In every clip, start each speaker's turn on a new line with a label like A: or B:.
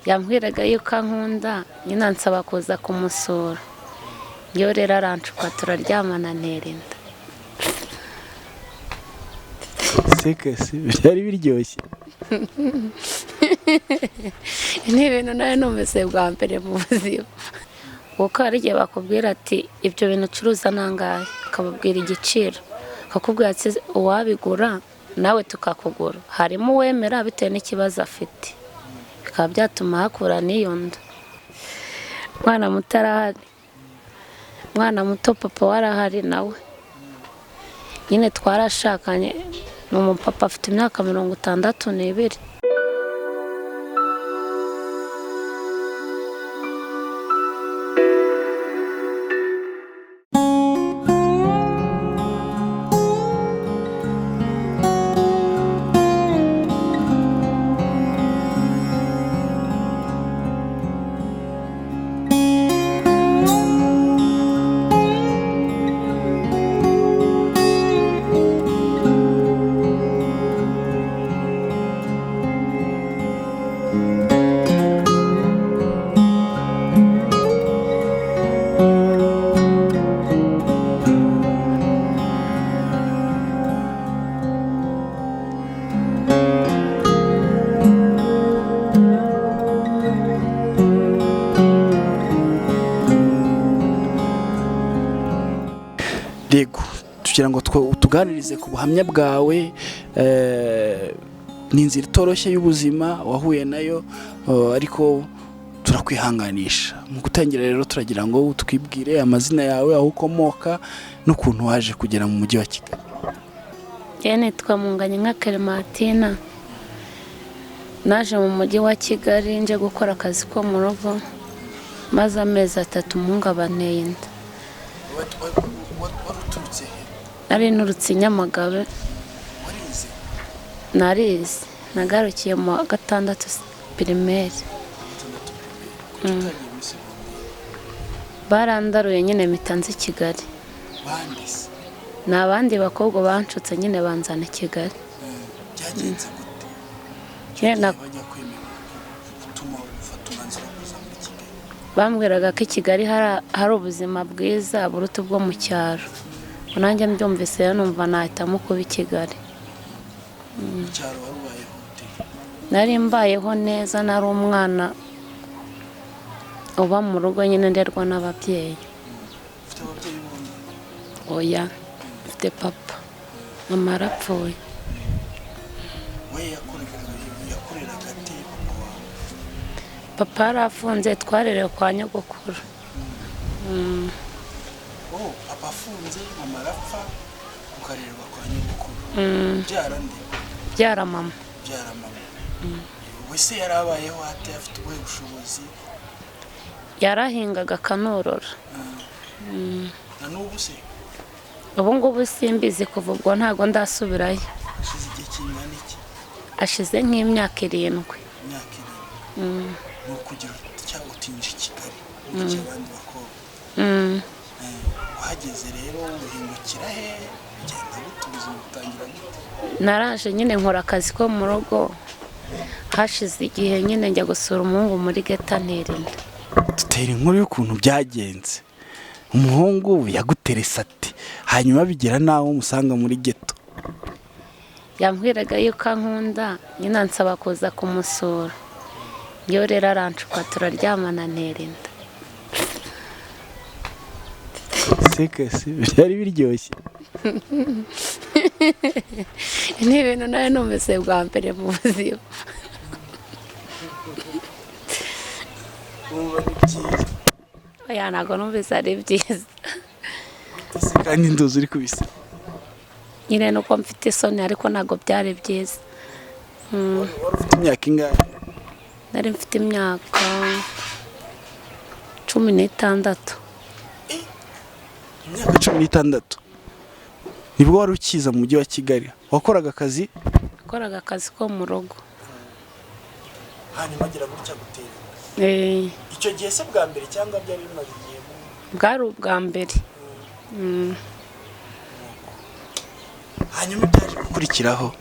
A: yambwiraga yuko ankunda nyine ansaba kuza kumusura. Iyo rero aranshuka turaryamana nerinda.
B: Sekasi byari biryoshye.
A: Ni ibintu nawe numvise bwa mbere mu buzima. Kuko hari igihe bakubwira ati ibyo bintu ucuruza nangahe, akababwira igiciro, akakubwira ati uwabigura nawe tukakugura. Harimo uwemera bitewe n'ikibazo afite, bikaba byatuma hakura n'iyo nda. Mwana muto arahari, mwana muto papa warahari nawe. Nyine twarashakanye, ni umupapa afite imyaka 62.
B: Yego tugira ngo tuganirize ku buhamya bwawe, ni inzira itoroshye y'ubuzima wahuye nayo, ariko turakwihanganisha. Mu gutangira rero turagira ngo twibwire amazina yawe, aho ukomoka n'ukuntu waje kugera mu mujyi wa Kigali.
A: Nitwa Nkibikora Martina. Naje mu mujyi wa Kigali nje gukora akazi ko mu rugo, maze amezi 3 umuhungu abanteye inda. Nari nturutse Nyamagabe. Narize nagarukiye mu 6 primaire. Barandaruye nyine mitanze Kigali. N'abandi bakobwa banshutse nyine banzana Kigali.
B: Byagenze gute?
A: Bambwiraga ko Kigali hari ubuzima bwiza buruta bwo mu cyaro. Nanjye mbyumvise rero numva nahitamo kuba Kigali.
B: Mu cyaro warubayeho ute?
A: Nari mbayeho neza, nari umwana uba mu rugo nyine nderwa n'ababyeyi.
B: Ufite ababyeyi bombi?
A: Oya, mfite papa. Mama arapfuye.
B: We yakoreraga ate papa wawe?
A: Papa yarafunze, twarerewe kwa nyogokuru.
B: Papa afunze, mama arapfa, ukarerwa kwa nyogokuru. Byara nde?
A: Byara mama.
B: Byara mama. Wese yarabayeho ate, afite ubuhe bushobozi?
A: Yarahingaga akanorora.
B: Na n'ubu se?
A: Ubu ngubu simbizi kuva ubwo ntago ndasubirayo.
B: Ashize igihe kingana iki?
A: Ashize nk'imyaka 7.
B: Imyaka 7. Ni ukugira cyangwa utinje Kigali cy'abandi bakobwa. Wahageze rero uhingukira he? Ugenda gutuza utangira gute?
A: Naraje nyine nkora akazi ko mu rugo. Hashize igihe nyine njya gusura umuhungu muri geta nterinda.
B: Tutera inkuru y'ukuntu byagenze. Umuhungu yaguteresa ati, hanyuma bigera naho umusanga muri geto.
A: Yambwiraga yuko ankunda nyine ansaba kuza kumusura. Iyo rero aranshuka turaryamana nerinda.
B: Sekasi byari biryoshye.
A: Ni ibintu nawe numvise bwa mbere mu buzima. Oya ntago numvise ari byiza.
B: Kandi nduzi uri kubisa.
A: Nyine nuko mfite isoni ariko ntago byari byiza.
B: Wari ufite imyaka ingahe?
A: Nari mfite imyaka 16.
B: Imyaka 16. Nibwo wari ukiza mu mujyi wa Kigali. Wakoraga akazi?
A: Nakoraga akazi ko mu rugo.
B: Hanyuma agira gutya gutera.
A: Icyo
B: gihe se bwa mbere cyangwa byari bimaze igihe?
A: Bwari ubwa mbere.
B: Hanyuma byaje gukurikiraho?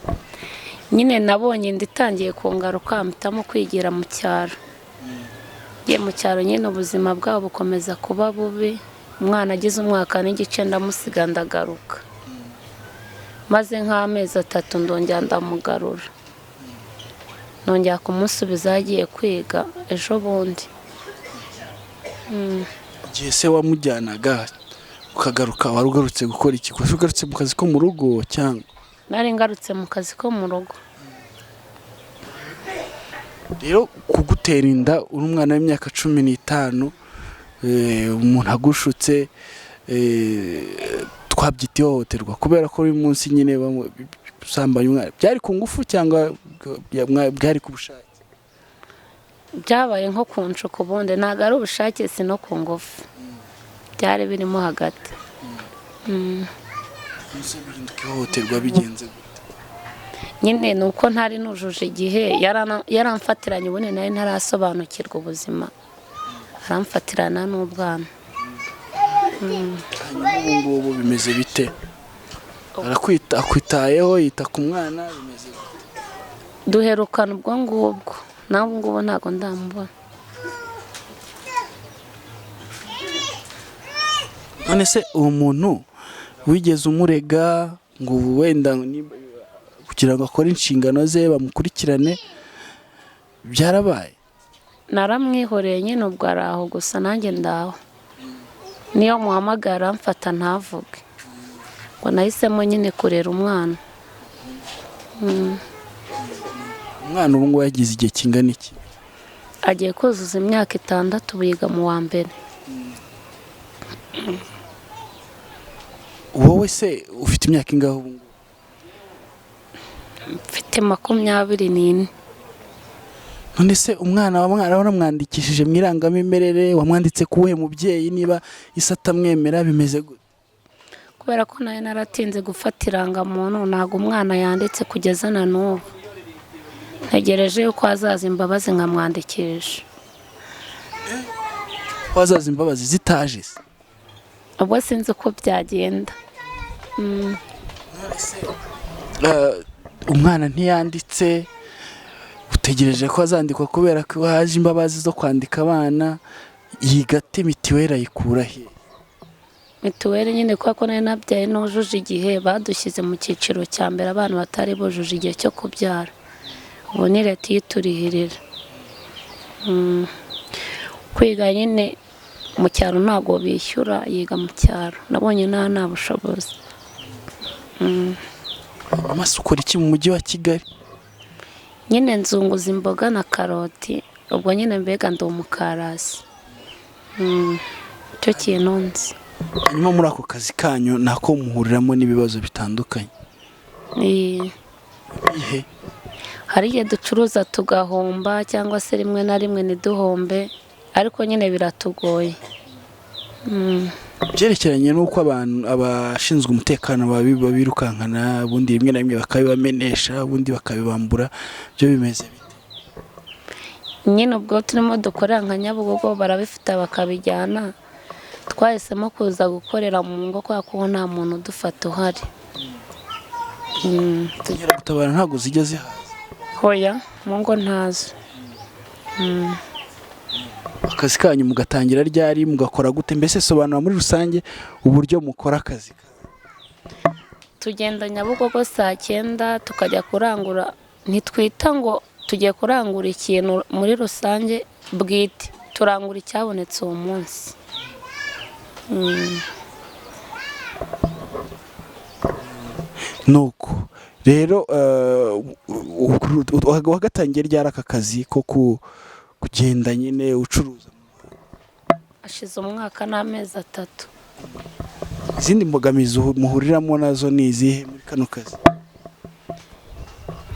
A: Nyine nabonye nditangiye kungaruka mpitamo kwigira mu cyaro. ye mu cyaro nyine ubuzima bwabo bukomeza kuba bubi. Umwana agize umwaka n'igice ndamusiga ndagaruka, maze nk'amezi 3 ndongera ndamugarura, nongera kumusubiza yagiye kwiga ejo bundi.
B: Igihe se wamujyanaga ukagaruka wari ugarutse gukora iki? Wari ugarutse mu kazi ko mu rugo cyangwa?
A: Nari ngarutse mu kazi ko mu rugo.
B: Rero kugutera inda uri umwana w'imyaka 15, umuntu agushutse, twabyita ihohoterwa kubera ko uri munsi nyine bamusambaye umwana. Byari ku ngufu cyangwa byari ku bushake?
A: Byabaye nko kunshuka ubundi, ntabwo ari ubushake si no ku ngufu, byari birimo hagati.
B: Bihinduka ihohoterwa bigenze gute?
A: Nyine ni uko ntari nujuje igihe, yaramfatiranye ubundi nari ntarasobanukirwa ubuzima, aramfatirana n'ubwana.
B: Ubu ngubu bimeze bite? Akwitayeho, yita ku mwana, bimeze bite?
A: Duherukana ubwo ngubwo, nawe ubu ngubu ntabwo ndamubona.
B: None se uwo muntu wigeze umurega ngo wenda kugira ngo akore inshingano ze bamukurikirane, byarabaye?
A: Naramwihoreye nyine ubwo ari aho gusa, nanjye ndaho. Niyo muhamagara mfata ntavuge, ngo nahisemo nyine kurera umwana.
B: Umwana ubu ngubu yagize igihe kingana iki?
A: Agiye kuzuza imyaka 6, biga mu wa mbere.
B: Wowe se ufite imyaka ingahe ubu ngubu?
A: Mfite 24.
B: None se umwana waramwandikishije mu irangamimerere, wamwanditse kuwe mubyeyi niba isa atamwemera bimeze gute?
A: Kubera ko nayo naratinze gufata irangamuntu, ntabwo umwana yanditse kugeza na n'ubu. Ntegereje yuko hazaza imbabazi nkamwandikisha.
B: Hazaza imbabazi zitaje se?
A: Ubwo sinzi uko byagenda.
B: Umwana ntiyanditse, utegereje ko azandikwa kubera ko haje imbabazi zo kwandika abana, yigate mitiweli ayikura he?
A: Mituweli nyine kwa ko nari nabyaye nujuje igihe, badushyize mu cyiciro cya mbere abana batari bujuje igihe cyo kubyara. Ubu ni leta iturihirira. Kwiga nyine mu cyaro ntabwo bishyura, yiga mu cyaro. Nabonye nta bushobozi.
B: Amaso ukora iki mu mujyi wa Kigali?
A: Nyine nzunguza imboga na karoti, ubwo nyine mbega ndi umukarasi. Cyo kintu nzi.
B: Hanyuma muri ako kazi kanyu nako muhuriramo n'ibibazo bitandukanye? Ihe?
A: Hari igihe ducuruza tugahomba cyangwa se rimwe na rimwe ntiduhombe, ariko nyine biratugoye.
B: Byerekeranye n'uko abashinzwe umutekano babirukankana, ubundi rimwe na rimwe bakabibamenesha, ubundi bakabibambura, byo bimeze bite?
A: Nyine ubwo turimo dukorera nka Nyabugogo barabifite bakabijyana, twahisemo kuza gukorera mu ngo kubera ko nta muntu udufata uhari.
B: Gutabara ntabwo zijya zihaza?
A: Hoya, mu ngo ntazo.
B: Akazi kanyu mugatangira ryari, mugakora gute? Mbese sobanura muri rusange uburyo mukora akazi.
A: Tugenda Nyabugogo saa 9 tukajya kurangura, ntitwita ngo tugiye kurangura ikintu muri rusange bwite, turangura icyabonetse uwo munsi.
B: Nuko rero wagatangiye ryari aka kazi ko kugenda nyine ucuruza?
A: Ashize umwaka n'amezi 3.
B: Izindi mbogamizi muhuriramo nazo ni izihe muri kano kazi?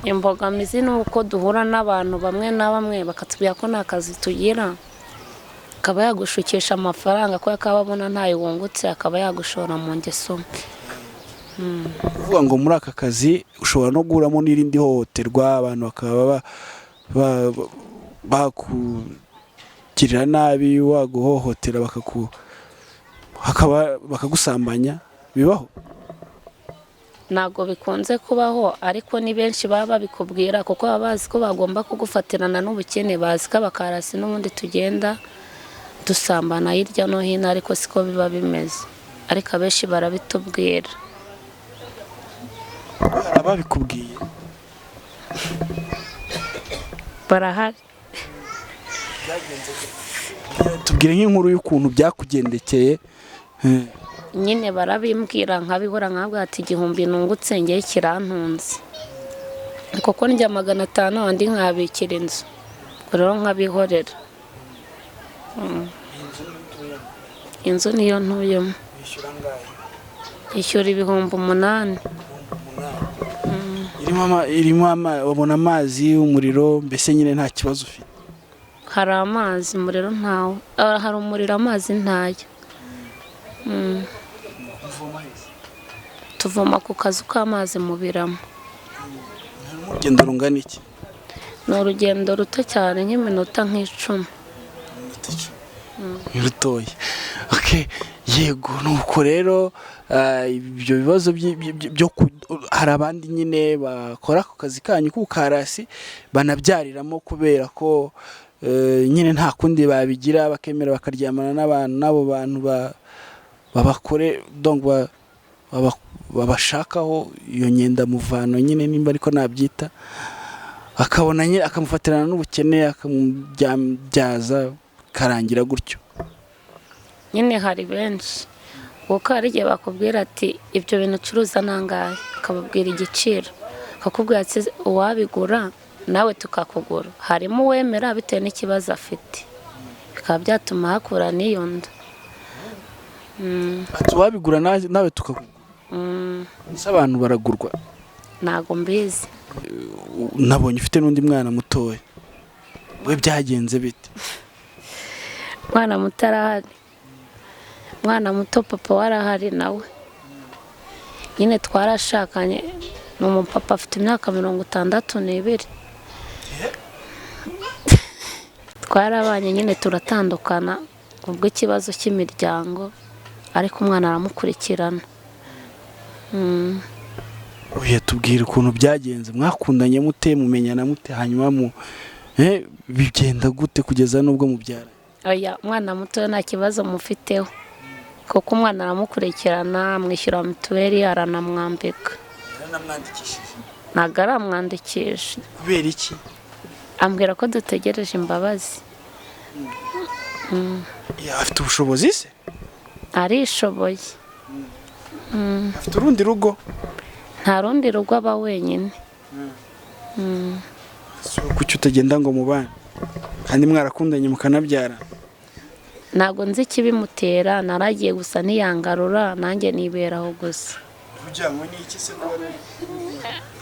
A: Imbogamizi ni uko duhura n'abantu bamwe na bamwe bakatubwira ko nta kazi tugira, akaba yagushukisha amafaranga ko yakababona ntayo wungutse, akaba yagushora mu ngeso mbi.
B: Uvuga ngo muri aka kazi ushobora no guhuramo n'irindi hohoterwa, abantu bakaba bakugirira nabi, waguhohotera bakagusambanya, bibaho?
A: ntabwo bikunze kubaho ariko ni benshi baba babikubwira kuko baba bazi ko bagomba kugufatirana n'ubukene, bazi ko abakarasi n'ubundi tugenda dusambana hirya no hino ariko siko biba bimeze, ariko abenshi barabitubwira.
B: hari ababikubwiye?
A: Barahari.
B: tubwire nk'inkuru y'ukuntu byakugendekeye.
A: Nyine barabimbwira nkabibura nkabwo ati igihumbi nungutse ngiye kirantunze kuko njya 500 andi nkabikira inzu rero nkabihorera. Inzu niyo ntuyemo ishyura 8,000.
B: irimo wabona amazi, umuriro, mbese nyine nta kibazo ufite?
A: Hari amazi, umuriro ntawo. Hari umuriro, amazi ntayo. Tuvoma ku kazu k'amazi mu Birama.
B: Urugendo rungana iki?
A: Ni urugendo ruto cyane nk'iminota nk'icumi.
B: Rutoya. Okay, yego. Nuko rero ibyo bibazo byo hari abandi nyine bakora ku kazi kanyu k'ubukarasi banabyariramo kubera ko nyine nta kundi babigira, bakemera bakaryamana n'abo bantu babakore donc babashakaho iyo nyenda muvano nyine nimba ariko nabyita, akabona nyine akamufatirana n'ubukene akamubyaza karangira gutyo.
A: Nyine hari benshi kuko hari igihe bakubwira ati ibyo bintu ucuruza nangahe, akababwira igiciro, akakubwira ati uwabigura nawe tukakugura. Harimo uwemera bitewe n'ikibazo afite, bikaba byatuma hakura n'iyo nda.
B: Ati uwabigura nawe tukakugura. Nse abantu baragurwa?
A: Ntago mbizi.
B: Nabonye ufite n'undi mwana mutoya, we byagenze bite?
A: Mwana mutarahari, mwana muto papa warahari nawe. Nyine twarashakanye n'umupapa afite imyaka 62. Twarabanye nyine turatandukana ubwo ikibazo cy'imiryango, ariko umwana aramukurikirana.
B: Oya, tubwire ukuntu byagenze, mwakundanye mute, mumenyana mute, hanyuma bigenda gute kugeza n'ubwo mubyara?
A: Oya, umwana muto nta kibazo mufiteho kuko umwana aramukurikirana, amwishyura mituweli, aranamwambika.
B: Yaranamwandikishije?
A: Ntabwo aramwandikisha.
B: Kubera iki?
A: Ambwira ko dutegereje imbabazi.
B: Afite ubushobozi se?
A: Arishoboye.
B: Afite urundi rugo?
A: Nta rundi rugo, aba wenyine.
B: Kuki utagenda ngo mubane kandi mwarakundanye mukanabyara?
A: Ntabwo nzi ikibimutera, naragiye gusa niyangarura, nanjye niberaho gusa.
B: Ujyanywe n'iki se ko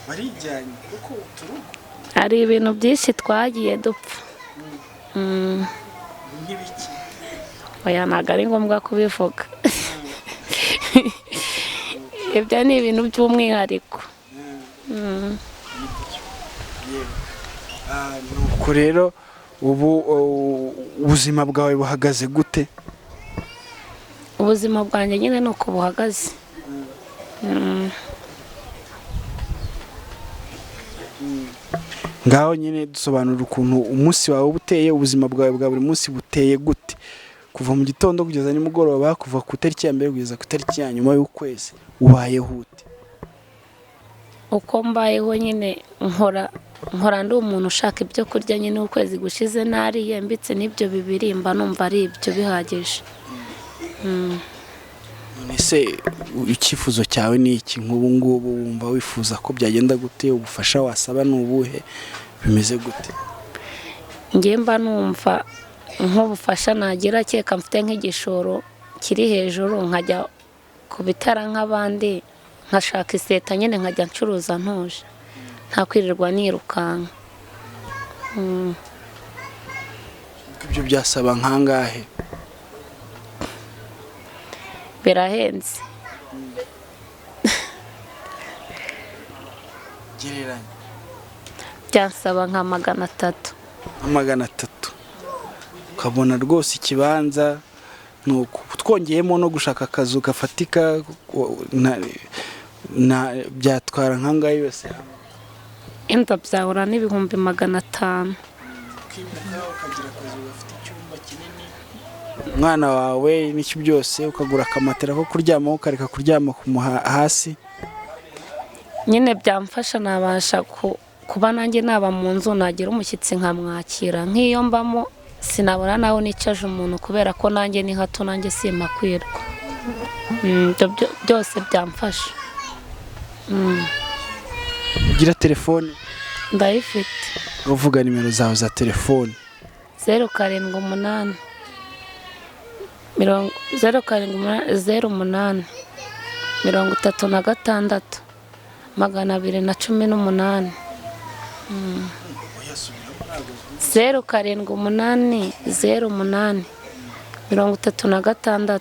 B: warijyanye? Kuko uturugo
A: hari ibintu byinshi twagiye dupfa.
B: Nkibiki?
A: Oya, ntabwo ari ngombwa kubivuga. Ibyo ni ibintu by'umwihariko.
B: Nuko rero ubu ubuzima bwawe buhagaze gute?
A: Ubuzima bwanjye nyine ni uko buhagaze.
B: Ngaho nyine dusobanura ukuntu umunsi wawe buteye, ubuzima bwawe bwa buri munsi buteye gute, kuva mu gitondo kugeza nimugoroba, kuva ku itariki ya mbere kugeza ku itariki ya nyuma y'ukwezi, ubayeho ute?
A: Uko mbayeho nyine nkora ndi umuntu ushaka ibyo kurya, nyine ukwezi gushize nariye mbitse n'ibyo bibirimba, numva ari ibyo bihagije.
B: Ese icyifuzo cyawe ni iki nk'ubu ngubu? Wumva wifuza ko byagenda gute? Ubufasha wasaba ni ubuhe? Bimeze gute?
A: Ngiye mba numva nk'ubufasha nagira, cyeka mfite nk'igishoro kiri hejuru, nkajya ku bitara nk'abandi, nkashaka iseta nyine nkajya ncuruza ntuje, nta kwirirwa nirukanka.
B: Ibyo byasaba nkangahe?
A: Birahenze.
B: Gereranya.
A: Byasaba nka 300.
B: 300? Ukabona rwose ikibanza, nuko twongeyemo no gushaka akazu gafatika, byatwara nk'angahe yose
A: Inda byahura n'ibihumbi 500.
B: ukagira akazi gafite icyumba kinini, umwana wawe n'icyo byose, ukagura akamatera ko kuryamaho ukareka kuryama hasi.
A: Nyine byamfasha nabasha kuba nanjye naba mu nzu nagira umushyitsi nkamwakira, nk'iyo mbamo sinabona nawe nicaje umuntu kubera ko nanjye ni hato nanjye simakwirwa. Byose byamfasha.
B: Ugira telefone?
A: Ndayifite.
B: Uvuga nimero zawe za telefone?
A: 078 008 36 218. 078 08 36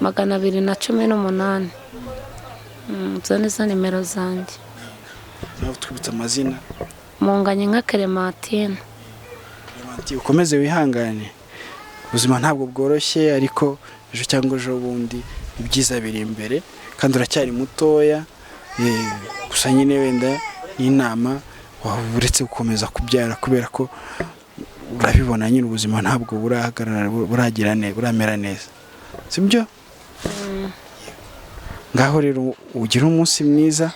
A: 218. Izo nizo nimero zanjye.
B: Nawe twibutsa amazina?
A: Munganye nka Clementine.
B: Ukomeze wihangane, ubuzima ntabwo bworoshye, ariko ejo cyangwa ejo bundi ibyiza biri imbere, kandi uracyari mutoya. Gusa nyine wenda n'inama uretse gukomeza kubyara, kubera ko urabibona nyine ubuzima ntabwo burahagarara, buramera neza, sibyo? Ngaho rero ugira umunsi mwiza,